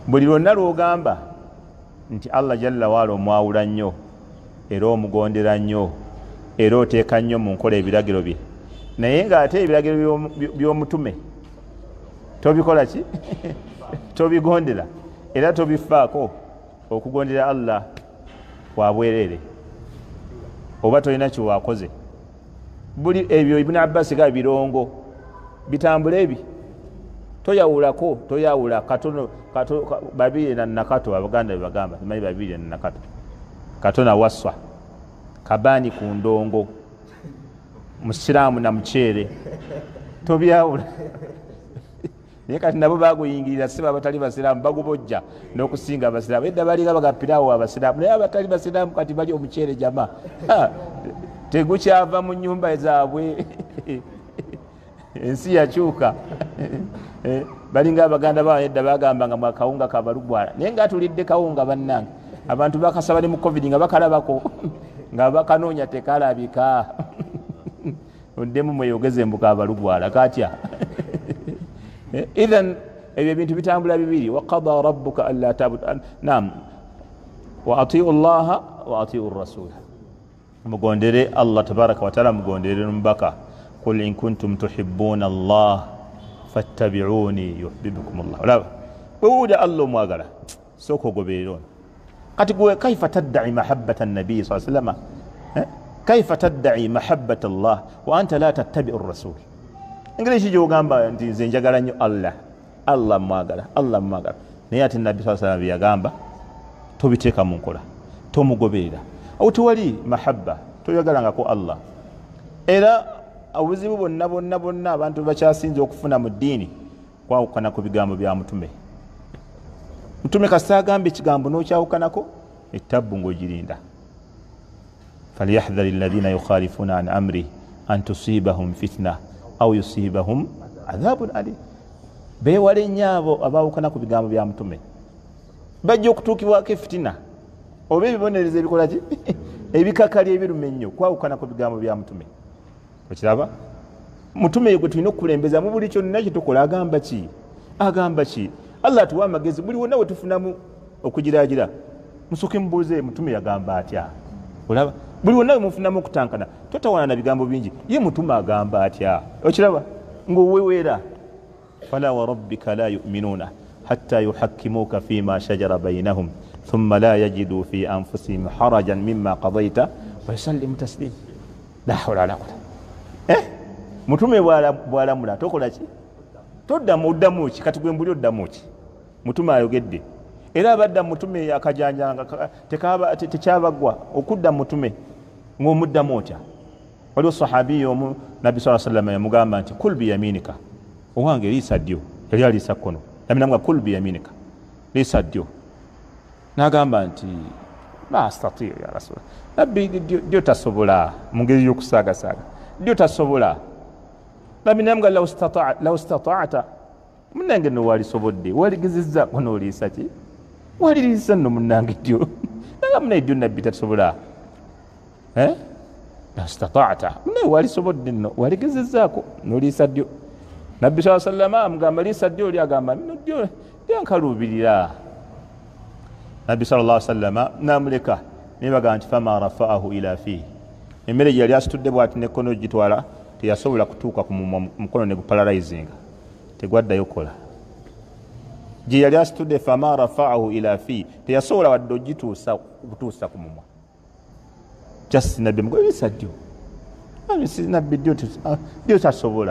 buli lwonna lw'ogamba nti Allah jalla waala omwawula nnyo era omugondera nnyo era oteeka nnyo mu nkola ebiragiro bye, naye ng'ate ebiragiro by'omutume tobikola ki? Tobigondera era tobifaako. Okugondera Allah kwa bwereere oba tolina kyewakoze. Buli ebyo Ibn Abbas ga birongo bitambula ebi toyawulako, toyawula katono babiri na nakato. Abaganda bebagamba timanyi babiri na nakato, katona waswa, kabani ku ndongo, musiraamu na muceere, tobyawula. Naye kati nabo baguyingirira siba abatali basiraamu bagubojja n'okusinga abasiraamu. Edda balinga bagapirawo abasiraamu, naye abatali basiraamu kati bali omuceere jama tegukyava mu nnyumba zaabwe. Ensi yakyuka. Balinga abaganda bawo edda bagambanga mu akawunga kabalugwala, naye nga tulidde kawunga bannange. Abantu bakasaba ne mu covid nga bakalabako nga bakanoonya tekalabika. Oddemu mweyogeze mbuka abalugwala katya. Idhan ebyo ebintu bitambula bibiri. Wa qada rabbuka alla ta'budu naam wa atiu llaha wa atiu rasul. Mugondere Allah tabaraka wa taala, mugondere mbaka. Qul in kuntum tuhibbuna Allah fattabi'uni yuhibbukum Allah. Wala bawuda Allah mwagala soko goberero. Kati gwe kaifa tad'i mahabbata an-nabi sallallahu alayhi wasallam, kaifa tad'i mahabbata Allah wa anta la tattabi'ur rasul. English gyogamba nti nze njagala nnyo Allah mwagala, Allah mwagala, naye ate nabbi sallallahu alayhi wasallam yagamba tobiteeka mu nkola, tomugoberera. Awo tewali mahabba, toyagalangako Allah. Era obuzibu bonna abantu bakyasinze okufuna mu ddiini kwawukana ku bigambo bya mutume. Mutume kasita agamba ekigambo n'okyawukanako, ettabbu ng'ogirinda. falyahdhari alladhina yukhalifuna an amri an tusibahum fitna au yusibahum adhabun alim. Beewale nnyo abo abaawukana ku bigambo bya mutume, bajja okutuukibwako fitina oba ebibonereza ebikola ki ebikakali ebiruma ennyo kwawukana ku bigambo bya mutume. Okiraba mutume gwe tulina okukulembeza mu buli kyonna kye tukola. Agamba ki? Agamba ki? Allah atuwa amagezi buli wonna we tufunamu okugiraagira musooke mubuuze mutume yagamba atya. Olaba buli wonna we mufunamu okutankana totawana na bigambo bingi, ye mutume agamba atya. Okiraba ng'oweweera. Fala wa rabbika la yu'minuna hatta yuhakkimuka fima shajara bainahum thumma la yajidu fi anfusihim harajan mimma qadayta wa yusallimu taslima. La hawla wala quwwata. Mutume bwalamula tokola ki? Toddamu oddamu ki? Kati gwe mbuli oddamu ki? Mutume ayogedde. Era abadda mutume akajanjanga tekyabagwa okudda mutume ng'omuddamu otya. Waliwo sahabiyo omu nabbi sallallahu alayhi wasallam yamugamba nti kul biyaminika, owange liisa ddyo. Yali aliisa kkono, nabbi namugamba kul biyaminika, liisa ddyo. N'agamba nti la astatiyu ya rasul, nabbi ddyo tasobola mu ngeri y'okusaagasaaga, ddyo tasobola. Nabbi namugamba law istata'ta, munnange nno walisobodde waligezezza onooliisa ki? Waliriisa nno munnange ddyo. Nanga munnaye ddyo nabbi tasobola. Law istata'ta, munnaye walisobodde nno waligezezzaako nooliisa ddyo. Nabbi sallallahu alayhi wasallam amugamba liisa ddyo, oli agamba nno ddyo nkaluubirira. Nabbi sallallahu alayhi wasallam namuleka nebagamba nti fama rafa'ahu ila fihi. Emmere gye yali asitudde bw'ati n'ekkono gitwala teyasobola kutuuka ku mukono ne gupalalizinga, tegwaddayo kola. Gye yali asitudde fama rafa'ahu ila fihi, teyasobola wadde ogituusa ku mumwa. Just nabbi mugwe liisa ddyo. Nabbi ddyo tasobola.